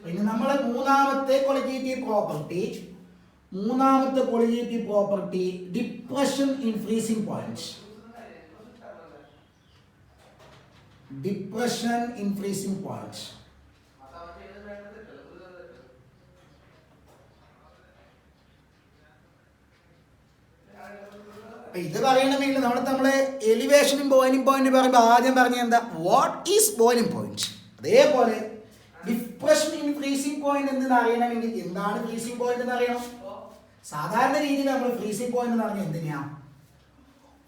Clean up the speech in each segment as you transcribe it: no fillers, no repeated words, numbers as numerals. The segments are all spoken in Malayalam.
ഇനി നമ്മളെ മൂന്നാമത്തെ qualitative property depression in freezing point. Depression in freezing point. ഇത് പറയണമെങ്കിൽ നമ്മളെ എലിവേഷനും ബോയിലിംഗ് പോയിന്റ് പറയുമ്പോൾ ആദ്യം പറഞ്ഞ എന്താ, വാട്ട് ഈസ് ബോയിലിംഗ് പോയിന്റ്. അതേപോലെ ഡിപ്രഷൻ ഇൻ ഫ്രീസിംഗ് പോയിന്റ് എന്ന് അറിയണമെങ്കിൽ എന്താണ് ഫ്രീസിംഗ് പോയിന്റ് എന്ന് അറിയണം. സാധാരണ രീതിയിൽ നമ്മൾ ഫ്രീസിംഗ് പോയിന്റ് എന്ന് പറഞ്ഞാൽ എന്തിനാ,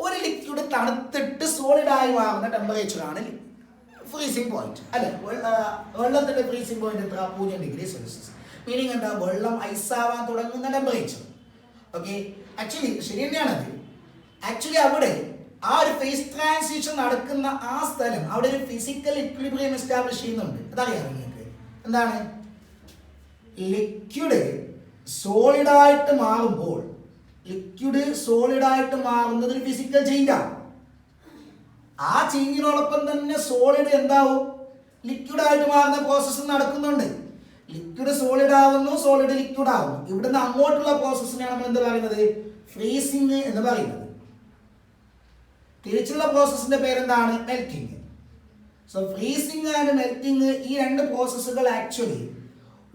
ഒരു ലിക്വിഡ് തണുത്തിട്ട് സോളിഡ് ആയി മാറുന്ന ടെമ്പറേച്ചറാണ് ഫ്രീസിംഗ് പോയിന്റ് അല്ലെ. വെള്ളത്തിന്റെ ഫ്രീസിംഗ് പോയിന്റ് എത്ര, 0 ഡിഗ്രി സെൽഷ്യസ്. മീനിങ് എന്താ, വെള്ളം ഐസാവാൻ തുടങ്ങുന്ന ടെമ്പറേച്ചർ. ഓക്കെ, ആക്ച്വലി ശരി തന്നെയാണത്. ആക്ച്വലി അവിടെ ആ ഒരു ഫേസ് ട്രാൻസിഷൻ നടക്കുന്ന ആ സ്ഥലം, അവിടെ ഒരു ഫിസിക്കൽ ഇക്വിലിബ്രിയം എസ്റ്റാബ്ലിഷ് ചെയ്യുന്നുണ്ട്. അതറിയാം നിങ്ങൾക്ക്. എന്താണ്, ലിക്വിഡ് സോളിഡായിട്ട് മാറുമ്പോൾ, ലിക്വിഡ് സോളിഡായിട്ട് മാറുന്നത് ഒരു ഫിസിക്കൽ ചേഞ്ചാണ്. ആ ചേഞ്ചിനോടൊപ്പം തന്നെ സോളിഡ് എന്താവും, ലിക്വിഡായിട്ട് മാറുന്ന പ്രോസസ്സ് നടക്കുന്നുണ്ട്. ലിക്വിഡ് സോളിഡ് ആവുന്നു, സോളിഡ് ലിക്വിഡ് ആവുന്നു. ഇവിടുന്ന് അങ്ങോട്ടുള്ള പ്രോസസ്സിനെയാണ് നമ്മൾ എന്ത് പറയുന്നത്, ഫ്രീസിങ് എന്ന് പറയുന്നത്. തിരിച്ചുള്ള പ്രോസസ്സിന്റെ പേരെന്താണ്, melting. So freezing and melting, ഈ രണ്ട് പ്രോസസ്സുകൾ ആക്ച്വലി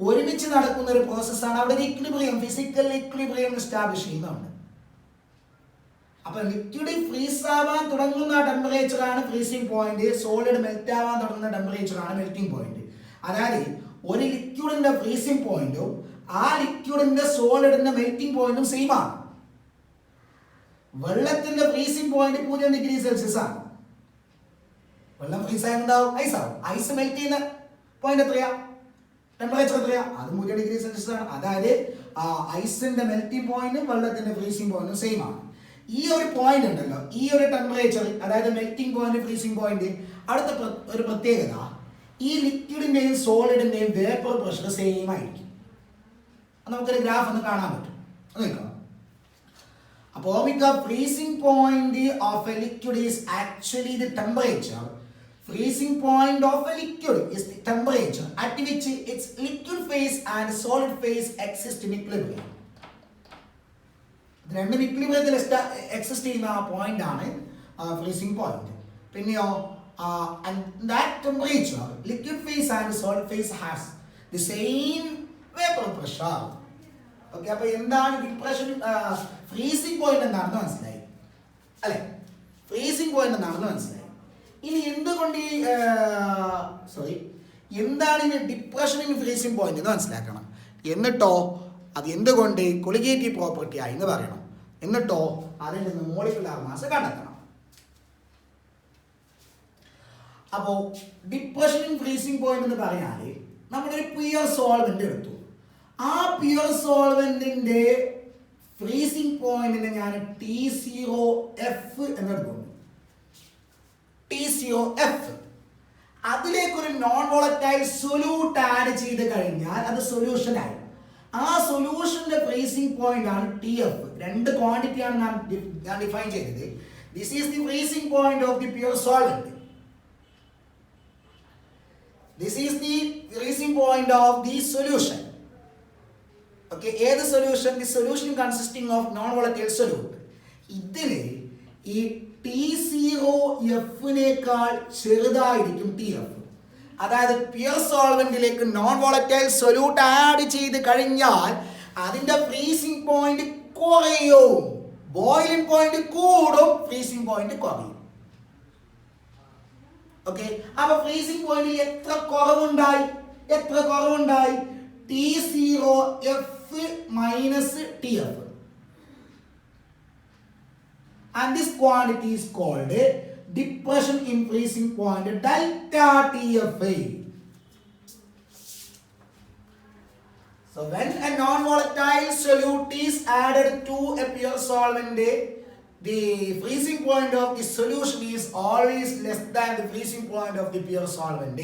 ഒരുമിച്ച് നടക്കുന്ന ഒരു പ്രോസസ്സാണ്. അവിടെ ഒരു ഇക്വിലിബ്രിയം, ഫിസിക്കൽ ഇക്വിലിബ്രിയം എസ്റ്റാബ്ലിഷ് ചെയ്യുന്നുണ്ട്. അപ്പൊ ലിക്വിഡ് ഫ്രീസ് ആവാൻ തുടങ്ങുന്ന ടെമ്പറേച്ചറാണ് ഫ്രീസിംഗ് പോയിന്റ്, സോളിഡ് മെൽറ്റ് ആവാൻ തുടങ്ങുന്ന ടെമ്പറേച്ചറാണ് മെൽറ്റിംഗ് പോയിന്റ്. അതായത് ഒരു ലിക്വിഡിന്റെ ഫ്രീസിംഗ് പോയിന്റും ആ ലിക്വിഡിന്റെ സോളിഡിന്റെ മെൽറ്റിംഗ് പോയിന്റും സെയിം ആണ്. വെള്ളത്തിന്റെ ഫ്രീസിംഗ് പോയിന്റ് 0 ഡിഗ്രി സെൽഷ്യസ് ആണ്. വെള്ളം ഫ്രീസ് ആയിട്ടുണ്ടാവും, ഐസ് ആവും. ഐസ് മെൽറ്റ് ചെയ്യുന്ന പോയിന്റ് എത്രയാ, ടെമ്പറേച്ചർ എത്രയാ, അത് 0 ഡിഗ്രി സെൽഷ്യസ് ആണ്. അതായത് ഐസിന്റെ മെൽറ്റിംഗ് പോയിന്റും വെള്ളത്തിന്റെ ഫ്രീസിംഗ് പോയിന്റും സെയിം ആണ്. ഈ ഒരു പോയിന്റ് ഉണ്ടല്ലോ, ഈ ഒരു ടെമ്പറേച്ചർ, അതായത് മെൽറ്റിംഗ് പോയിന്റ്, ഫ്രീസിംഗ് പോയിന്റ്, അടുത്ത ഒരു പ്രത്യേകത, ഈ ലിക്വിഡിന്റെയും സോളിഡിന്റെയും വേപ്പർ പ്രഷർ സെയിം ആയിരിക്കും. നമുക്കൊരു ഗ്രാഫ് ഒന്ന് കാണാൻ പറ്റും. നോക്കാം. അപ്പോൾ freezing point of a liquid is actually the temperature. Freezing point of a liquid is the temperature at which its liquid phase and solid phase exist in equilibrium. രണ്ടും ഇക്വിലിബ്രിയത്തിൽ എക്സിസ്റ്റ് ചെയ്യുന്ന ആ പോയിന്റ് ആണ് ഫ്രീസിംഗ് പോയിന്റ്. പിന്നെയോ and that temperature, liquid phase and solid phase has the same vapor pressure. Okay, അപ്പൊ എന്താണ് ഡിപ്രഷൻ, ഫ്രീസിംഗ് പോയിന്റ് എന്താണെന്ന് മനസ്സിലായി അല്ലെ, ഫ്രീസിംഗ് പോയിന്റ് എന്താണെന്ന് മനസ്സിലായി. ഇനി എന്തുകൊണ്ട് എന്താണ് ഇനി ഡിപ്രഷൻ ഇൻ ഫ്രീസിംഗ് പോയിന്റ് എന്ന് മനസ്സിലാക്കണം. എന്നിട്ടോ അത് എന്തുകൊണ്ട് കൊളിഗേറ്റീവ് പ്രോപ്പർട്ടി ആയി എന്ന് പറയണം. എന്നിട്ടോ അതിൽ നിന്ന് മോളിക്കുലാർ മാസ് കണ്ടെത്തണം. അപ്പോൾ ഡിപ്രഷൻ ഇൻ ഫ്രീസിംഗ് പോയിന്റ് എന്ന് പറഞ്ഞാൽ നമ്മളൊരു പ്യുവർ സോൾവെന്റ് എടുത്തു. ആ പ്യുവർ സോൾവെന്റിന്റെ ഫ്രീസിംഗ് പോയിന്റിനെ ഞാൻ T0F എന്നെടുക്കുന്നു. T0F, അതിലേക്കൊരു നോൺ വോളറ്റൈൽ സൊല്യൂട്ട് ആഡ് ചെയ്ത് കഴിഞ്ഞാൽ അത് സൊല്യൂഷൻ ആയി. ആ സൊല്യൂഷന്റെ ഫ്രീസിംഗ് പോയിന്റ് ആണ് TF. രണ്ട് ക്വാണ്ടിറ്റിയാണ് ഞാൻ ഡിഫൈൻ ചെയ്തത്. This is the freezing point of the pure solvent. This is the freezing point of the solution. Okay, ഏത് solution? The solution consisting of non volatile solute. ഇതില് ഈ T0F-നേക്കാൾ ചെറുതായിരിക്കും TF. അതായത് പ്യുവർ സോൾവെന്റിലേക്ക് നോൺ വോളറ്റൈൽ സൊല്യൂട്ട് ആഡ് ചെയ്ത് കഴിഞ്ഞാൽ അതിന്റെ ഫ്രീസിംഗ് പോയിന്റ് കുറയും, ബോയിലിംഗ് പോയിന്റ് കൂടും, ഫ്രീസിംഗ് പോയിന്റ് കുറയും. ഓക്കെ, അപ്പൊ ഫ്രീസിംഗ് പോയിന്റിൽ എത്ര കുറവുണ്ടായി? T0F minus TF, and this quantity is called depression in freezing point delta TFA. So when a non-volatile solute is added to a pure solvent, the freezing point of the solution is always less than the freezing point of the pure solvent.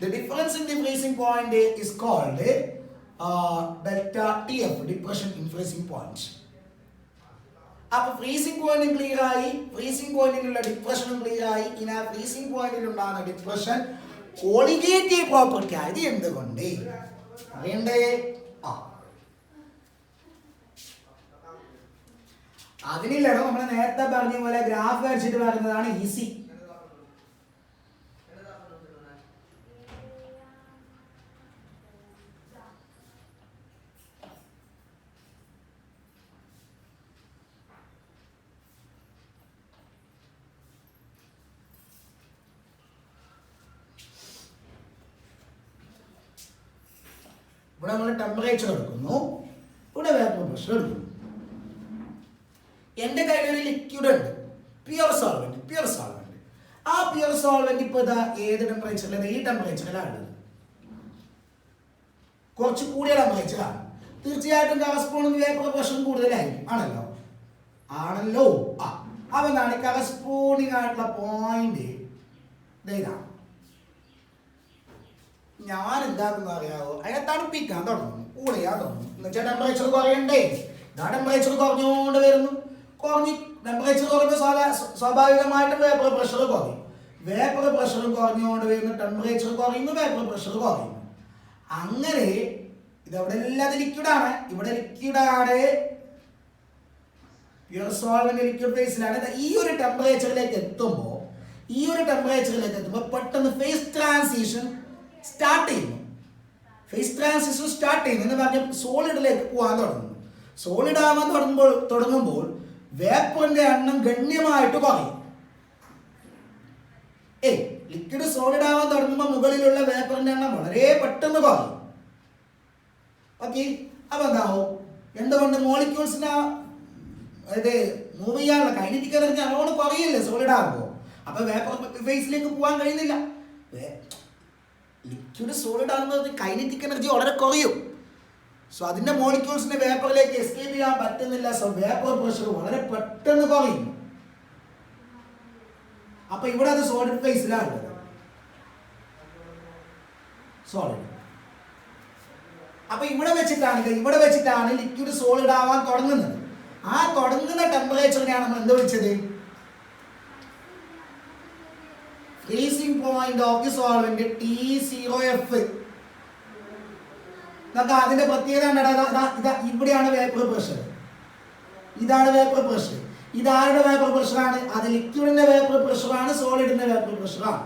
The difference in the freezing point is called delta TF, depression in freezing point. അപ്പോൾ ഫ്രീസിംഗ് പോയിന്റും ക്ലിയർ ആയി, ഫ്രീസിംഗ് പോയിന്റിലുള്ള ഡിപ്രഷനും ക്ലിയർ ആയി. ഇനി ആ ഫ്രീസിംഗ് പോയിന്റിലുണ്ടാകുന്ന ഡിപ്രഷൻ കോളിഗേറ്റീവ് പ്രോപ്പർട്ടി ആയത് എന്തുകൊണ്ട്? അറിയണ്ടേ? ആ അതിനില്ലടോ നമ്മൾ നേരത്തെ പറഞ്ഞ പോലെ ഗ്രാഫ് വരച്ചിട്ട് പറയുന്നതാണ് ഈസി. ഇവിടെ നമ്മൾ ടെമ്പറേച്ചർ എടുക്കുന്നു, ഇവിടെ വേപ്പർ പ്രഷർ എടുക്കുന്നു. എൻ്റെ കയ്യിൽ ഒരു ലിക്വിഡ് ഉണ്ട്, പ്യുർ സോൾവെന്റ്. ആ പ്യുർ സോൾവെന്റ് ഇപ്പോൾ ഇതാ ഏത് ടെമ്പറേച്ചറിൽ? ഈ ടെമ്പറേച്ചറിലാണ് ഉള്ളത്. കുറച്ച് കൂടിയ ടെമ്പറേച്ചറാണ്. തീർച്ചയായിട്ടും കറസ്പോണ്ടിങ് വേപ്പർ പ്രഷർ കൂടുതലായിരിക്കും. ആണല്ലോ. അപ്പൊ എന്താണ് കറസ്പോണ്ടിങ് ആയിട്ടുള്ള പോയിന്റ്? ഇതാണ്. ഞാൻ എന്താണെന്ന് അറിയാവോ, അതിനെ തണുപ്പിക്കാൻ തുടങ്ങുന്നു, കൂടെയാ തുടങ്ങും. എന്നുവെച്ചാൽ ടെമ്പറേച്ചർ കുറയണ്ടേ? ഇതാ ടെമ്പറേച്ചർ കുറഞ്ഞുകൊണ്ട് വരുന്നു. ടെമ്പറേച്ചർ കുറയുമ്പോൾ സ്വാഭാവികമായിട്ട് വേപ്പർ പ്രഷർ കുറയും. വേപ്പർ പ്രഷർ കുറഞ്ഞുകൊണ്ട് വരുന്നു, ടെമ്പറേച്ചർ കുറയുന്നു, വേപ്പർ പ്രഷർ കുറയുന്നു. അങ്ങനെ ഇതവിടെ എല്ലാം ലിക്വിഡാണ്. ഇവിടെ ലിക്വിഡാണ്, പ്യുർ സോൾവെന്റ് ലിക്വിഡ് ഫേസിലാണ്. ഈ ഒരു ടെമ്പറേച്ചറിലേക്ക് എത്തുമ്പോൾ പെട്ടെന്ന് ഫേസ് ട്രാൻസിഷൻ സ്റ്റാർട്ട് ചെയ്യുന്നു. എന്ന് പറഞ്ഞാൽ സോളിഡിലേക്ക് പോകാൻ തുടങ്ങുന്നു. സോളിഡ് ആവാൻ തുടങ്ങുമ്പോൾ വേപ്പറിന്റെ എണ്ണം ഗണ്യമായിട്ട് കുറയും. ലിക്വിഡ് സോളിഡ് ആവാൻ തുടങ്ങുമ്പോൾ മുകളിലുള്ള വേപ്പറിന്റെ എണ്ണം വളരെ പെട്ടെന്ന് കുറയും. ഓക്കെ, അപ്പൊ എന്താവും? എന്തുകൊണ്ട്? മോളിക്യൂൾസിന് മൂവ് ചെയ്യാനുള്ള കൈനറ്റിക് എനർജി നല്ലോണം കുറയില്ലേ സോളിഡ് ആകുമ്പോൾ. അപ്പൊ വേപ്പർ ഫേസിലേക്ക് പോകാൻ കഴിയുന്നില്ല. ലിക്വിഡ് സോളിഡ് ആകുന്നത് കൈനറ്റിക് എനർജി വളരെ കുറയും. സോ അതിന്റെ മോളിക്യൂൾസിന് വേപ്പറിലേക്ക് എസ്കേപ്പ് ചെയ്യാൻ പറ്റുന്നില്ല. സോ വേപ്പർ പ്രഷർ വളരെ പെട്ടെന്ന് കുറയും. അപ്പൊ ഇവിടെ അത് സോളിഡ് ഫേസിലാണ് സോളിഡ്. അപ്പൊ ഇവിടെ വെച്ചിട്ടാണ് ലിക്വിഡ് സോളിഡ് ആവാൻ തുടങ്ങുന്നത്. ആ തുടങ്ങുന്ന ടെമ്പറേച്ചറിനെയാണ് നമ്മൾ എന്ത് വിളിച്ചത്? Freezing point of the solvent T0F. അതിന്റെ പ്രത്യേകത ഇവിടെയാണ് വേപ്പർ പ്രഷർ. ഇതാണ് വേപ്പർ പ്രഷർ. ഇതാരുടെ വേപ്പർ പ്രഷറാണ്? അത് ലിക്വിഡിന്റെ വേപ്പർ പ്രഷറാണ്, സോളിഡിന്റെ വേപ്പർ പ്രഷറാണ്.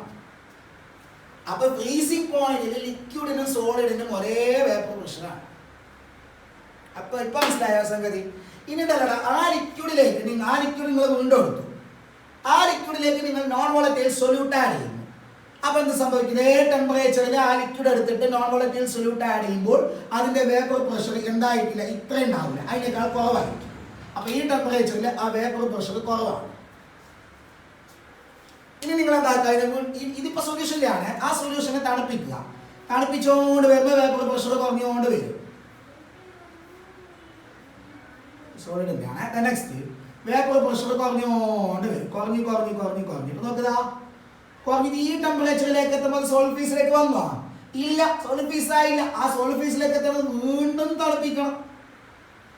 അപ്പൊ ഫ്രീസിംഗ് പോയിന്റിൽ ലിക്വിഡിനും സോളിഡിനും ഒരേ വേപ്പർ പ്രഷറാണ്. അപ്പൊ ഇപ്പൊ മനസ്സിലായ സംഗതി? ഇനി ആ ലിക്വിഡിലേക്ക് നിങ്ങൾ വീണ്ടും എടുത്തു. ആ ലിക്വിഡിലേക്ക് നിങ്ങൾ നോൺ വോളറ്റൈൽ സൊല്യൂട്ട് ആഡ് ചെയ്യുന്നു. അപ്പൊ എന്ത് സംഭവിക്കും? ഇതേ ടെമ്പറേച്ചറിൽ ആ ലിക്വിഡ് എടുത്തിട്ട് നോൺ വോളറ്റൈൽ സൊല്യൂട്ട് ആഡ് ചെയ്യുമ്പോൾ അതിന്റെ വേപ്പർ പ്രഷർ എന്തായിട്ടില്ല, ഇത്രയും ഉണ്ടാവില്ല, അതിനേക്കാൾ കുറവായിരിക്കും. അപ്പൊ ഈ ടെമ്പറേച്ചറിൽ ആ വേപ്പർ പ്രഷർ കുറവാണ്. ഇനി നിങ്ങൾ എന്താക്കുക? ഇതിപ്പോ സൊല്യൂഷനിലാണ്. ആ സൊല്യൂഷനെ തണുപ്പിക്കുക. തണുപ്പിച്ചുകൊണ്ട് വരുമ്പോൾ വേപ്പർ പ്രഷർ കുറഞ്ഞുകൊണ്ട് വരും. സോളിഡിന്റെയാണ്. നെക്സ്റ്റ് വേപ്പർ പ്രഷർ കുറഞ്ഞുകൊണ്ട് വരും. കുറഞ്ഞു നോക്കുക. കുറഞ്ഞിട്ട് ഈ ടെമ്പറേച്ചറിലേക്ക് എത്തുമ്പോൾ സോളിഡ് ഫേസിലേക്ക് വന്നോ? ഇല്ല, സോളിഡ് ഫേസ് ആയില്ല. ആ സോളിഡ് ഫേസിലേക്ക് എത്തുന്നത് വീണ്ടും തണുപ്പിക്കണം.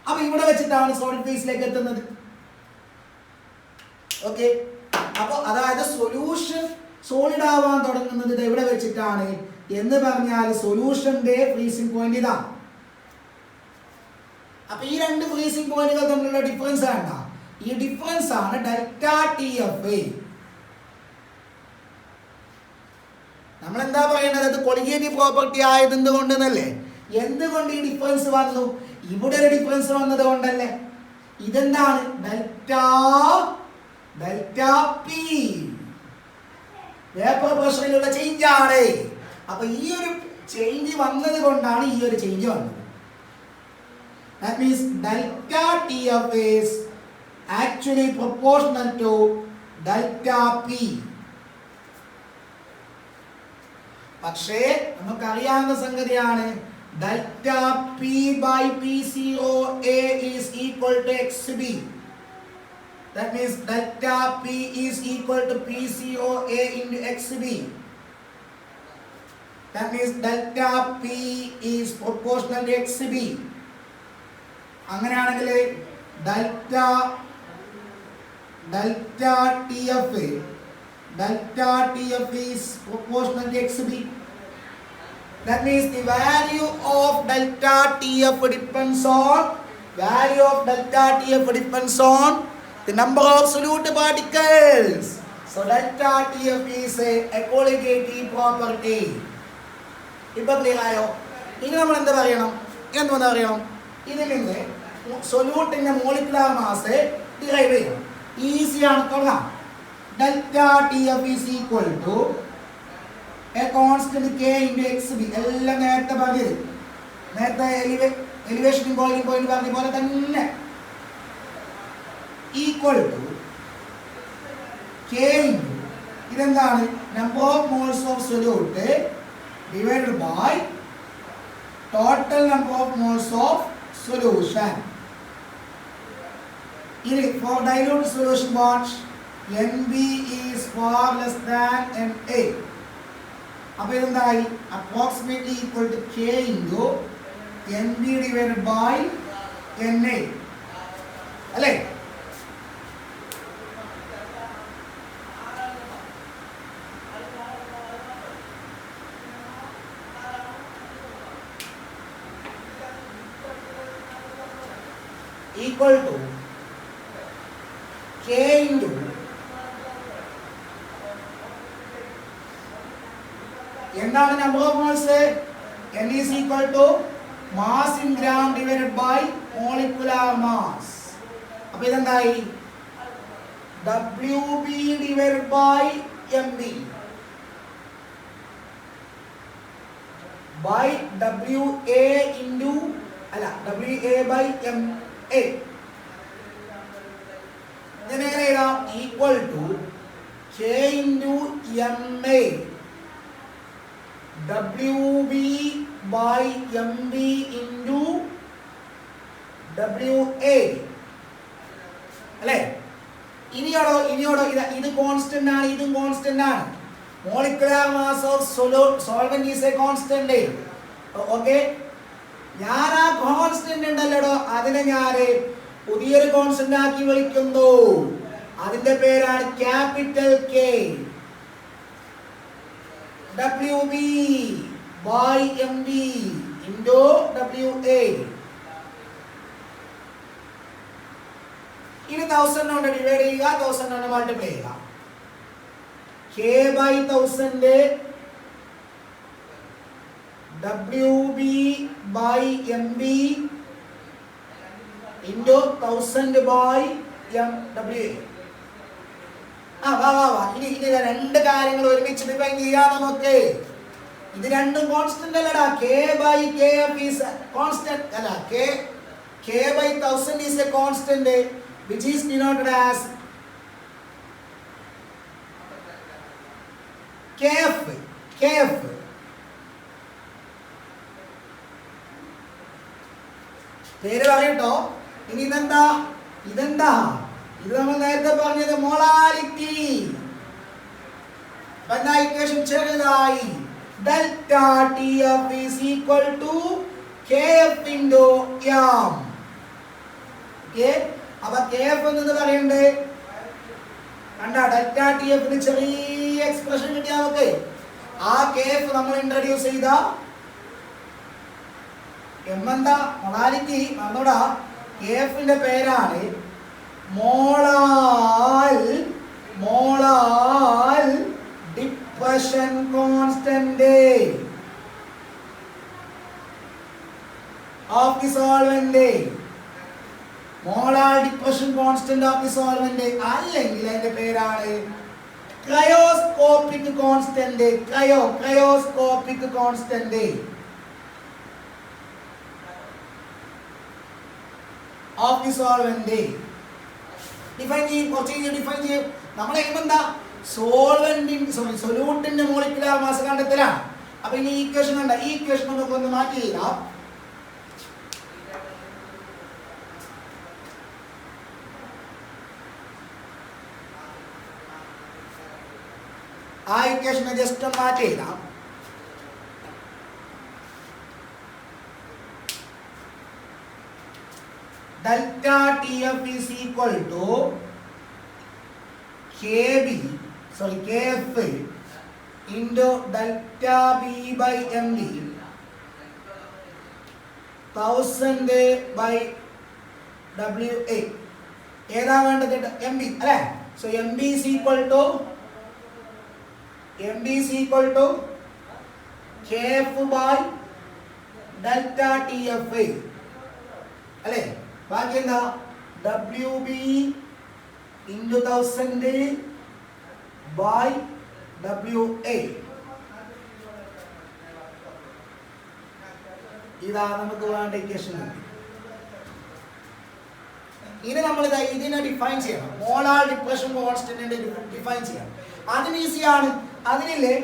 അപ്പൊ ഇവിടെ വെച്ചിട്ടാണ് സോളിഡ് ഫേസിലേക്ക് എത്തുന്നത്. ഓക്കെ, അപ്പൊ അതായത് സൊല്യൂഷൻ സോളിഡ് ആവാൻ തുടങ്ങുന്നത് ഇവിടെ വെച്ചിട്ടാണ് എന്ന് പറഞ്ഞാൽ സൊല്യൂഷന്റെ ഫ്രീസിംഗ് പോയിന്റ് ഇതാണ്. അപ്പൊ ഈ രണ്ട് ഫ്രീസിംഗ് പോയിന്റുകൾ തമ്മിലുള്ള ഡിഫറൻസ് ആണ്. ഈ ഡിഫറൻസ് ആണ് ΔTF. നമ്മൾ എന്താ പറയുന്നത്? അത് കൊളിഗേറ്റീവ് പ്രോപ്പർട്ടി ആയത് എന്തുകൊണ്ടെന്നല്ലേ? എന്തുകൊണ്ട് ഈ ഡിഫറൻസ് വന്നു? ഇവിടെ ഒരു ഡിഫറൻസ് വന്നത് കൊണ്ടല്ലേ. ഇതെന്താണ്? ΔP വേപ്പർ പ്രഷറിലുള്ള ചേഞ്ച് ആണ്. അപ്പൊ ഈ ഒരു ചേഞ്ച് വന്നത് കൊണ്ടാണ് ഈ ഒരു ചേഞ്ച് വന്നത്. That means ΔTF is actually proportional to ΔP. പക്ഷേ നമുക്കറിയാവുന്ന സംഗതിയാണ് ΔP by P0A is equal to XB. That means ΔP is equal to P0A into XB. That means ΔP is proportional to XB. അങ്ങനെയാണെങ്കിൽ ΔTF is proportional to XB. That means the value of delta TF depends on the number of solute particles. So delta TF is a colligative property. ഇപ്പോൾ ക്ലിയർ ആയോ? ഇനി നമ്മൾ എന്താ പറയണം? ഇതിൽ നിന്ന് സൊല്യൂട്ടിന്റെ മോളിക്കുലർ മാസ് ഡിറൈവ് ചെയ്യണം. ഈസിയാണ്, തുടങ്ങാം. Delta TF is equal to a constant K into XB. എല്ലാം നേരത്തെ പറഞ്ഞത്, നേരത്തെ എലിവേഷൻ ബോയിലിംഗ് പോയിന്റ് പറഞ്ഞ പോലെ തന്നെ ഈക്വൽ ടു K into ഇതെന്താണ്? Number of moles of solute divided by total number of moles of solution. For dilute solution, what? NB is far less than NA. അപ്പോൾ ഇതെന്തായി? approximately equal to K into NB divided by NA. അല്ലേ? equal to K into എന്താണ് number of moles? N is equal to mass in gram divided by molecular mass. അപ്പോൾ ഇതെന്തായി? WB divided by MB by WA into WA by MA. ഇതിനെ എങ്ങനെ എഴുതാം? Equal to K into MA WB by MB into WA. അല്ലേ? ഇനിയോടോ ഇത് കോൺസ്റ്റന്റ് ആണ്, ഇതും കോൺസ്റ്റന്റ് ആണ്. Molecular mass of solvent is A constant. Okay, ഞാൻ ആ കോൺസ്റ്റന്റ് ഉണ്ടല്ലോ, അതിനെ ഞാൻ പുതിയൊരു കോൺസ്റ്റന്റ് ആക്കി വിളിക്കുന്നു. അതിന്റെ പേരാണ് capital K. WB by MB into WA. ഇനി 1000 കൊണ്ട് ഡിവൈഡ് ചെയ്യുക, 1000 കൊണ്ട് മൾട്ടിപ്ലൈ ചെയ്യുക. K by 1000 WB by MB into 1000 by MWA. ഇനി രണ്ട് കാര്യങ്ങൾ ഒരുമിച്ച് ഡിഫൈൻ ചെയ്യാം നമുക്ക്. ഇത് രണ്ടും കോൺസ്റ്റന്റ് അല്ലടാ. K by KF is constant അല്ല. K by 1000 is a constant which is denoted as KF. പേര് പറയട്ടോ. ഇനി ഇതെന്താ? ഇത് നമ്മൾ നേരത്തെ പറഞ്ഞത് മോളാലിറ്റി. ഇക്വേഷൻ ചെറുതായി delta TF is equal to KF into M. അപ്പൊ KF എന്ന് പറയണ്ടേ? കണ്ട, ഡെൽറ്റ TF ന് ചെറിയ എക്സ്പ്രഷൻ കിട്ടിയാ നമുക്ക്. ആ KF നമ്മൾ ഇൻട്രൊഡ്യൂസ് ചെയ്ത M എന്താ? മൊളാലിറ്റി. നമ്മളുടെ KF ന്റെ പേരാണ് molal depression constant of the solvent. Molar depression constant of the solvent, അല്ലെങ്കിൽ അതിന്റെ പേരാണ് cryoscopic constant. Cryoscopic constant of the solvent. Define ചെയ്യും. നമ്മുടെ എയിം എന്താ? സൊല്യൂട്ടിന്റെ മോളിക്കുലർ മാസ് കണ്ടെത്തലാണ്. അപ്പൊ ഇനി ഈക്വേഷൻ കണ്ട, ഈ ഈക്വേഷൻ നമുക്ക് ഒന്ന് മാറ്റി ചെയ്യാം. ആ ഈക്വേഷനെ ജസ്റ്റ് ഒന്ന് മാറ്റി എഴുതാം. delta TF is equal to KF into delta B by MB 1000/WA. ഏതാ വേണ്ടത്? MB അല്ലേ? So MB is equal to KF by delta TFA അല്ലേ? ബാക്കി എന്താ? WB into 1000/WA. ഇതാ നമുക്ക് വേണ്ട ഇക്വേഷൻ. ഇനി നമ്മൾ ഇതിനെ ഡിഫൈൻ ചെയ്യണം. മോളാർ ഡിപ്രഷൻ കോൺസ്റ്റന്റിനെ ഡിഫൈൻ ചെയ്യണം. അതിന് ഈസിയാണ്. അതിനില്ലേ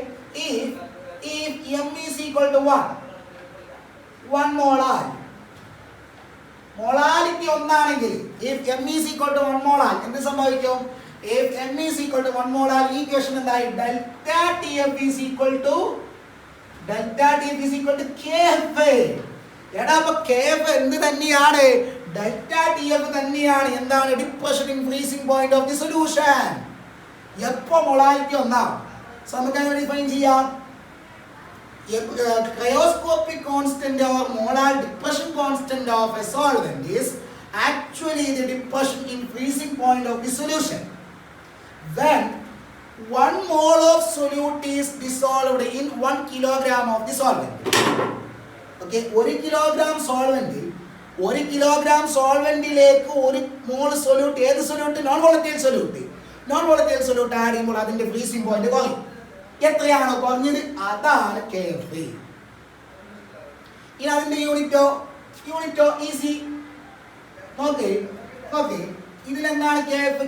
if M is equal to 1 molar, molarity ഒന്നാണെങ്കിൽ if M is equal to 1 molar എന്ത് സംഭവിക്കും? if M is equal to 1 molar ഈ ഇക്വേഷൻ എന്തായി? delta TF is equal to KF. എടാ അപ്പൊ KF എന്ത് തന്നെയാണ്? delta TF തന്നെയാണ്. എന്താണ്? Depression in freezing point of the solution. എപ്പോ മോളാരിറ്റി ഒന്നാവും. സോ നമുക്ക് അങ്ങനെ ഡിഫൈൻ ചെയ്യാം. Cryoscopic constant or molar depression constant of a solvent is actually the depression in freezing point of the solution when 1 mole of solute is dissolved in 1 kilogram of the solvent. Okay, 1 kilogram സോൾവെന്റിലേക്ക് 1 mall solute. ഏത് solute? Non volatile solute. Add ചെയ്യുമ്പോൾ അതിന്റെ ഫ്രീസിംഗ് പോയിന്റ് കുറയും. എത്രയാണോ കുറഞ്ഞത് അതാണ് KF. ഇനി അതിന്റെ യൂണിറ്റോ ഈസി. നോക്കേ ഇതിലെന്താണ്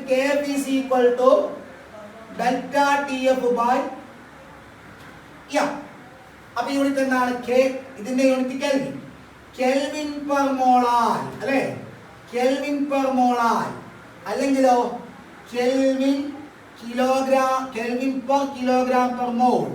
KF is equal to delta TF by M. അപ്പൊ യൂണിറ്റ് എന്താണ്? ഇതിന്റെ യൂണിറ്റ് കെൽവിൻ പെർ മോളാർ അല്ലേ? കെൽവിൻ പെർ മോളാർ അല്ലെങ്കിലോ kelvin per kilogram per mole.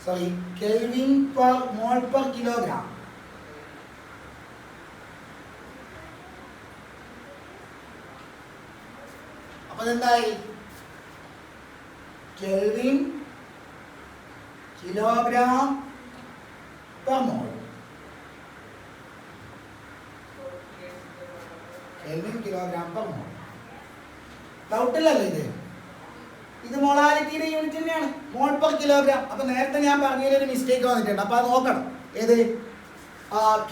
Sorry, Kelvin per mole per kilogram. അപ്പോൾ എന്തായി? Kelvin kilogram per mole. Kelvin kilogram per mole. Doubt ഇല്ലല്ലോ ഇത് മോളാരിറ്റിയുടെ യൂണിറ്റ് തന്നെയാണ്, മോൾ പെർ കിലോഗ്രാം. അപ്പൊ നേരത്തെ ഞാൻ പറഞ്ഞതിലൊരു മിസ്റ്റേക്ക് വന്നിട്ടുണ്ട്. അപ്പൊ അത് നോക്കണം. ഏത്?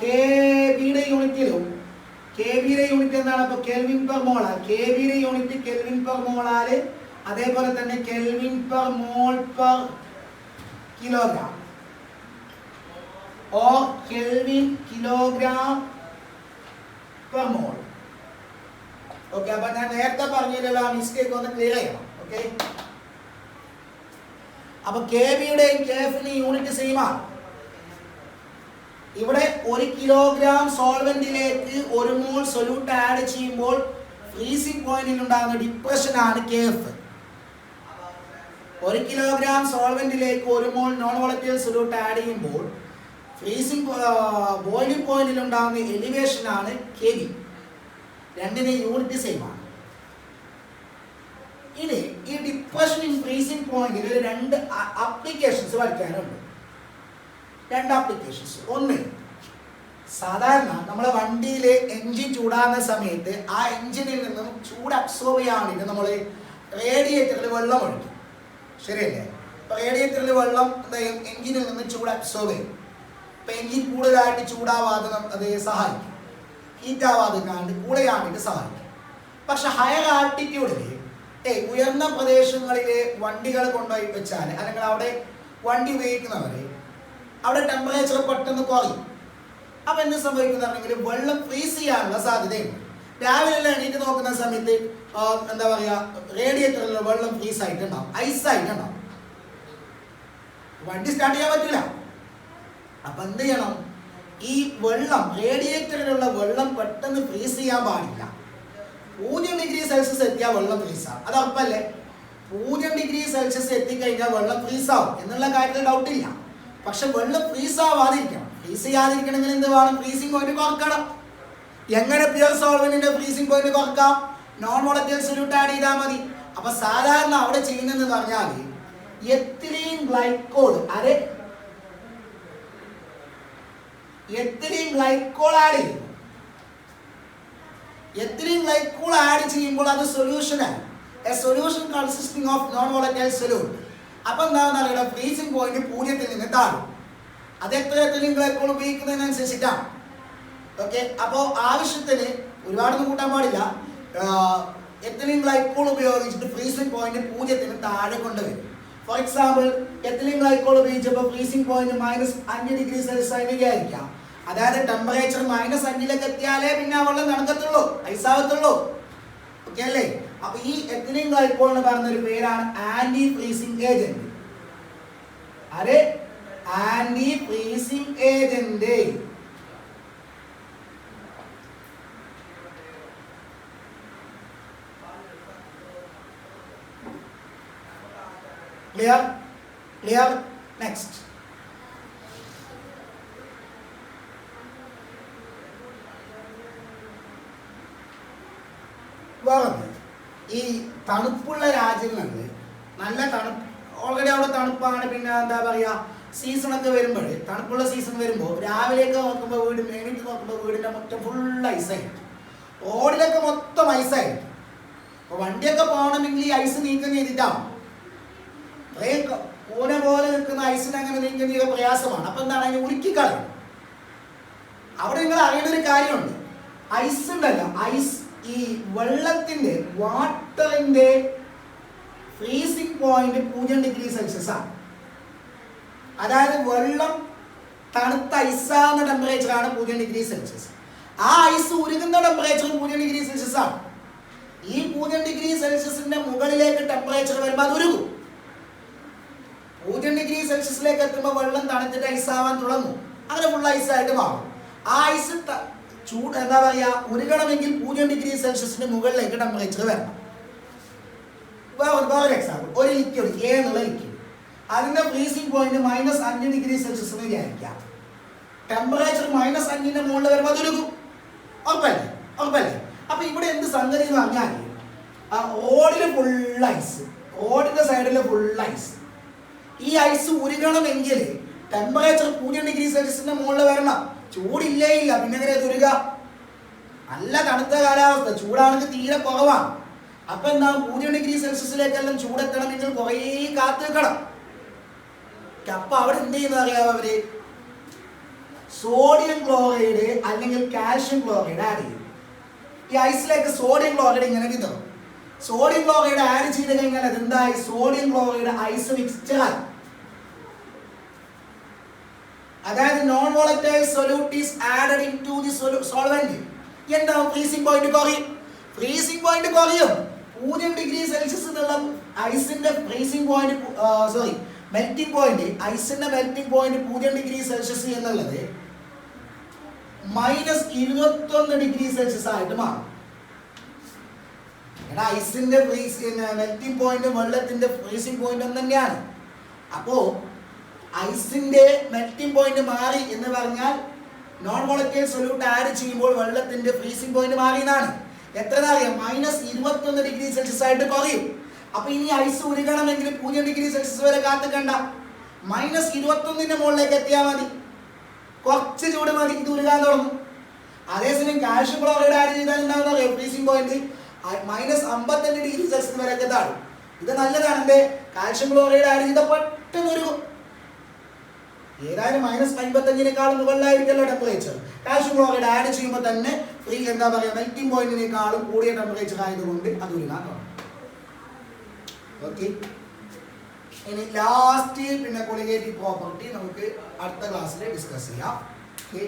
കെബിയുടെ യൂണിറ്റ് എന്താണ്? അപ്പൊ കെൽവിൻ പെർ മോളാർ. കെബിയുടെ യൂണിറ്റ് കെൽവിൻ പെർ മോളാർ. അതേപോലെ തന്നെ kelvin per mole per kilogram or kelvin kilogram per mole. Okay, അപ്പൊ ഞാൻ നേരത്തെ പറഞ്ഞതിലുള്ള ആ മിസ്റ്റേക്ക് ഒന്ന് ക്ലിയർ ചെയ്യണം. ഓക്കെ, അപ്പൊ കെബിയുടെയും കെഎഫിന്റെയും യൂണിറ്റ് സെയിം ആണ്. ഇവിടെ 1 കിലോഗ്രാം സോൾവെന്റിലേക്ക് 1 മോൾ സൊല്യൂട്ട് ആഡ് ചെയ്യുമ്പോൾ ഫ്രീസിംഗ് പോയിന്റിൽ ഉണ്ടാകുന്ന ഡിപ്രഷൻ ആണ് കെഎഫ്. 1 കിലോഗ്രാം സോൾവെന്റിലേക്ക് 1 മോൾ നോൺ വോളറ്റൈൽ സൊല്യൂട്ട് ആഡ് ചെയ്യുമ്പോൾ ഫ്രീസിംഗ് ബോയിലിംഗ് പോയിന്റിൽ ഉണ്ടാകുന്ന എലിവേഷൻ ആണ് കെബി. രണ്ടിന്റെ യൂണിറ്റ് സെയിം ആണ്. ഇനി ഈ ഡിപ്രഷൻ ഇൻ ഫ്രീസിംഗ് പോയിന്റിൽ 2 ആപ്ലിക്കേഷൻസ് വരയ്ക്കാനുണ്ട്. 2 ആപ്ലിക്കേഷൻസ്. ഒന്ന്, സാധാരണ നമ്മളെ വണ്ടിയിലെ എൻജിൻ ചൂടാകുന്ന സമയത്ത് ആ എൻജിനിൽ നിന്നും ചൂട് അബ്സോർബ് ചെയ്യാൻ വേണ്ടിയിട്ട് നമ്മൾ റേഡിയേറ്ററിൽ വെള്ളം ഒഴിക്കും. ശരിയല്ലേ? അപ്പോൾ റേഡിയേറ്ററിൽ വെള്ളം എന്താ ചെയ്യും? എൻജിനിൽ നിന്ന് ചൂട് അബ്സോർബ് ചെയ്യും. അപ്പം എൻജിൻ കൂടുതലായിട്ട് ചൂടാവാതെ അത് സഹായിക്കും, ഹീറ്റ് ആവാതെ കൂളയാൻ വേണ്ടി സഹായിക്കും. പക്ഷെ ഹയർ ആൾട്ടിറ്റ്യൂഡിൽ ഉയർന്ന പ്രദേശങ്ങളിലെ വണ്ടികൾ കൊണ്ടുപോയി വെച്ചാൽ, അല്ലെങ്കിൽ അവിടെ വണ്ടി ഉപയോഗിക്കുന്നവരെ അവിടെ ടെമ്പറേച്ചർ പെട്ടെന്ന് കുറയും. അപ്പം എന്ത് സംഭവിക്കുന്നുണ്ടെങ്കിൽ വെള്ളം ഫ്രീസ് ചെയ്യാനുള്ള സാധ്യതയുണ്ട്. രാവിലെ എണീറ്റ് നോക്കുന്ന സമയത്ത് എന്താ പറയുക, റേഡിയേറ്ററിൽ വെള്ളം ഫ്രീസ് ആയിട്ടുണ്ടാവും, ഐസായിട്ടുണ്ടാവും, വണ്ടി സ്റ്റാർട്ട് ചെയ്യാൻ പറ്റില്ല. അപ്പം എന്ത് ചെയ്യണം? ഈ വെള്ളം, റേഡിയേറ്ററിലുള്ള വെള്ളം പെട്ടെന്ന് ഫ്രീസ് ചെയ്യാൻ പാടില്ല. 0°C എത്തിയാൽ വെള്ളം ഫ്രീസാവും. അത് ഉറപ്പല്ലേ? 0°C എത്തിക്കഴിഞ്ഞാൽ വെള്ളം ഫ്രീസാവും എന്നുള്ള കാര്യത്തിൽ ഡൗട്ടില്ല. പക്ഷെ വെള്ളം ഫ്രീസ് ആവാതിരിക്കണം. ഫ്രീസ് ചെയ്യാതിരിക്കണമെങ്കിൽ എന്ത് വേണം? ഫ്രീസിംഗ് പോയിന്റ് കുറക്കണം. എങ്ങനെ പ്യുവർ സോൾവെന്റിന്റെ ഫ്രീസിംഗ് പോയിന്റ് കുറക്കാം? നോൺ വോളറ്റൈൽ സൊല്യൂട്ട് ആഡ് ചെയ്താൽ മതി. അപ്പൊ സാധാരണ അവിടെ ചെയ്യുന്നതെന്ന് പറഞ്ഞാൽ എത്തിലീൻ ഗ്ലൈക്കോൾ ആഡ് ചെയ്യും. എത്തിലീൻ ഗ്ലൈക്കോൾ ആഡ് ചെയ്യുമ്പോൾ അത് സൊല്യൂഷനാണ്. A solution consisting of non volatile solute. അപ്പൊ എന്താണെന്ന് അറിയാം, ഫ്രീസിംഗ് പോയിന്റ് 0 നിന്ന് താഴും. അത് എത്ര എത്തിലീൻ ഗ്ലൈക്കോൾ ഉപയോഗിക്കുന്നതിനനുസരിച്ചിട്ടാണ്. ഓക്കെ, അപ്പോൾ ആവശ്യത്തിന് ഒരുപാടൊന്നും കൂട്ടാൻ പാടില്ല. എത്തിലീൻ ഗ്ലൈക്കോൾ ഉപയോഗിച്ചിട്ട് ഫ്രീസിംഗ് പോയിന്റ് 0 താഴെ കൊണ്ടുവരും. ഫോർ എക്സാമ്പിൾ, എത്തിലീൻ ഗ്ലൈക്കോൾ ഉപയോഗിച്ചപ്പോൾ ഫ്രീസിംഗ് പോയിന്റ് -5°C ആയി വിചാരിക്കാം. അതായത് ടെമ്പറേച്ചർ -5 എത്തിയാലേ പിന്നെ വെള്ളം തണുക്കത്തുള്ളൂ, ഐസാവത്തുള്ളൂ. ഓക്കെ അല്ലേ? അപ്പൊ ഈ എത്തിലീൻ ഗ്ലൈക്കോൾ എന്ന് പറയുന്ന ഒരു പേരാണ് ആന്റി ഫ്രീസിംഗ് ഏജന്റ്. അതെ, anti freezing agent. Clear? Next. ഈ തണുപ്പുള്ള രാജ്യങ്ങളിൽ നല്ല തണുപ്പ്, ഓൾറെഡി അവിടെ തണുപ്പാണ്. പിന്നെ എന്താ പറയുക, സീസണൊക്കെ വരുമ്പോൾ, തണുപ്പുള്ള സീസൺ വരുമ്പോൾ രാവിലെയൊക്കെ നോക്കുമ്പോൾ എണീറ്റ് നോക്കുമ്പോൾ വീടിൻ്റെ മുറ്റം ഫുൾ ഐസായിട്ട്, റോഡിലൊക്കെ മൊത്തം ഐസായിട്ട്. അപ്പോൾ വണ്ടിയൊക്കെ പോകണമെങ്കിൽ ഈ ഐസ് നീക്കം ചെയ്തിട്ടാണ്. കൂന പോലെ നിൽക്കുന്ന ഐസിന് അങ്ങനെ നീക്കം ചെയ്ത പ്രയാസമാണ്. അപ്പൊ എന്താണ്, അതിനെ ഉരുക്കിക്കളയും. അവിടെ നിങ്ങൾ അറിയേണ്ട ഒരു കാര്യമുണ്ട്. ഐസ് ഉണ്ടല്ലോ, ഐസ് ഈ വെള്ളത്തിന്റെ, വാട്ടറിന്റെ ഫ്രീസിംഗ് പോയിന്റ് 0°C ആണ്. അതായത് വെള്ളം തണുത്ത ഐസാവുന്ന ടെമ്പറേച്ചറാണ് 0°C. ആ ഐസ് ഉരുകുന്ന ടെമ്പറേച്ചർ 0°C ആണ്. ഈ 0°C മുകളിലേക്ക് ടെമ്പറേച്ചർ വരുമ്പോൾ അത് ഉരുകും. 0°C എത്തുമ്പോൾ വെള്ളം തണുത്തിട്ട് ഐസാവാൻ തുടങ്ങും. അങ്ങനെ ഫുൾ ഐസായിട്ട് മാറും. ആ ഐസ് ചൂട് എന്താ പറയുക, ഉരുകണമെങ്കിൽ 0°C മുകളിലേക്ക് ടെമ്പറേച്ചർ വരണം. വേറെ എക്സാമ്പിൾ, ഒരു ലിക്വിഡ് എ എന്നുള്ള ലിക്വിഡ്, അതിന്റെ ഫ്രീസിംഗ് പോയിന്റ് -5°C എന്ന് വിചാരിക്കാം. ടെമ്പറേച്ചർ -5 മുകളിൽ വരുമ്പോൾ അത് ഉരുകും. ഉറപ്പല്ലേ? അപ്പൊ ഇവിടെ എന്ത് സംഗതി എന്ന് പറഞ്ഞാൽ, ഓടില് ഫുൾ ഐസ്, ഓടിന്റെ സൈഡില് ഫുൾ ഐസ്. ഈ ഐസ് ഉരുകണമെങ്കിൽ ടെമ്പറേച്ചർ 0°C മുകളിൽ വരണം. ചൂടില്ലേ ഇല്ല, പിന്നെ എങ്ങനെ ഉരുക? നല്ല തണുത്ത കാലാവസ്ഥ, ചൂടാണെങ്കിൽ തീരെ കുറവാണ്. അപ്പൊ എന്താ, 0°C ചൂടെത്തണമെങ്കിൽ കുറേ കാത്തു നിൽക്കണം. അപ്പൊ അവിടെ എന്ത് ചെയ്യുന്നത് അറിയാമോ? അവര് സോഡിയം ക്ലോറൈഡ് അല്ലെങ്കിൽ കാൽഷ്യം ക്ലോറൈഡ് ആഡ് ചെയ്യും. ഈ ഐസിലേക്ക് സോഡിയം ക്ലോറൈഡ് ഇങ്ങനെ കിട്ടും. സോഡിയം ക്ലോറൈഡ് ആഡ് ചെയ്ത് കഴിഞ്ഞാൽ അതെന്തായി? സോഡിയം ക്ലോറൈഡ് ഐസ് മിക്സ്ചറായി. അതായത് non volatile solute is added into the solvent. എന്താവും? ഫ്രീസിംഗ് പോയിന്റ് കുറയും. 0°C എന്നുള്ള ഐസിന്റെ ഫ്രീസിംഗ് പോയിന്റ്, മെൽറ്റിംഗ് പോയിന്റ്, ഐസിന്റെ മെൽറ്റിംഗ് പോയിന്റ് 0°C എന്നുള്ളത് -21°C ആയിട്ട് മാറും. ഐസിന്റെ മെൽറ്റിംഗ് പോയിന്റ് വെള്ളത്തിന്റെ ഫ്രീസിംഗ് പോയിന്റ് ഒന്ന് തന്നെയാണ്. അപ്പോ ഐസിന്റെ മെൽറ്റിംഗ് പോയിന്റ് മാറി എന്ന് പറഞ്ഞാൽ നോൺ വോളറ്റൈൽ സൊല്യൂട്ട് ആഡ് ചെയ്യുമ്പോൾ വെള്ളത്തിന്റെ ഫ്രീസിംഗ് പോയിന്റ് മാറി എന്നാണ്. എത്ര അറിയാം? -21°C ആയിട്ട് കുറയും. അപ്പൊ ഇനി ഐസ് ഉരുകണമെങ്കിൽ 0°C വരെ കാത്തുക്കണ്ട, -21 മുകളിലേക്ക് എത്തിയാൽ മതി. കുറച്ച് ചൂട് മതി, ഇത് ഉരുകാൻ തുടങ്ങും. അതേസമയം കാൽഷ്യം ക്ലോറൈഡ് ആഡ് ചെയ്താൽ എന്താണെന്ന് അറിയാം? ഫ്രീസിംഗ് പോയിന്റ് -52°C വരെയൊക്കെ താഴും. ഇത് നല്ലതാണ്. എന്റെ കാൽഷ്യം ക്ലോറൈഡ് ആഡ് ചെയ്താൽ പെട്ടെന്ന് ഉരുകും. ഏതായാലും -55 മുകളിലായിരിക്കല്ലോ ടെമ്പറേച്ചർ. കാൽഷ്യം ക്ലോറൈഡ് ആഡ് ചെയ്യുമ്പോൾ തന്നെ എന്താ പറയുക, മെൽറ്റിംഗ് പോയിന്റിനേക്കാളും കൂടിയ ടെമ്പറേച്ചർ ആയതുകൊണ്ട് അത് ഉരുകാൻ തുടങ്ങും. ഓക്കെ, ഇനി ലാസ്റ്റ് പിന്നെ കൊളിഗേറ്റീവ് പ്രോപ്പർട്ടി നമുക്ക് അടുത്ത ക്ലാസ്സിൽ ഡിസ്കസ് ചെയ്യാം. ഓക്കെ.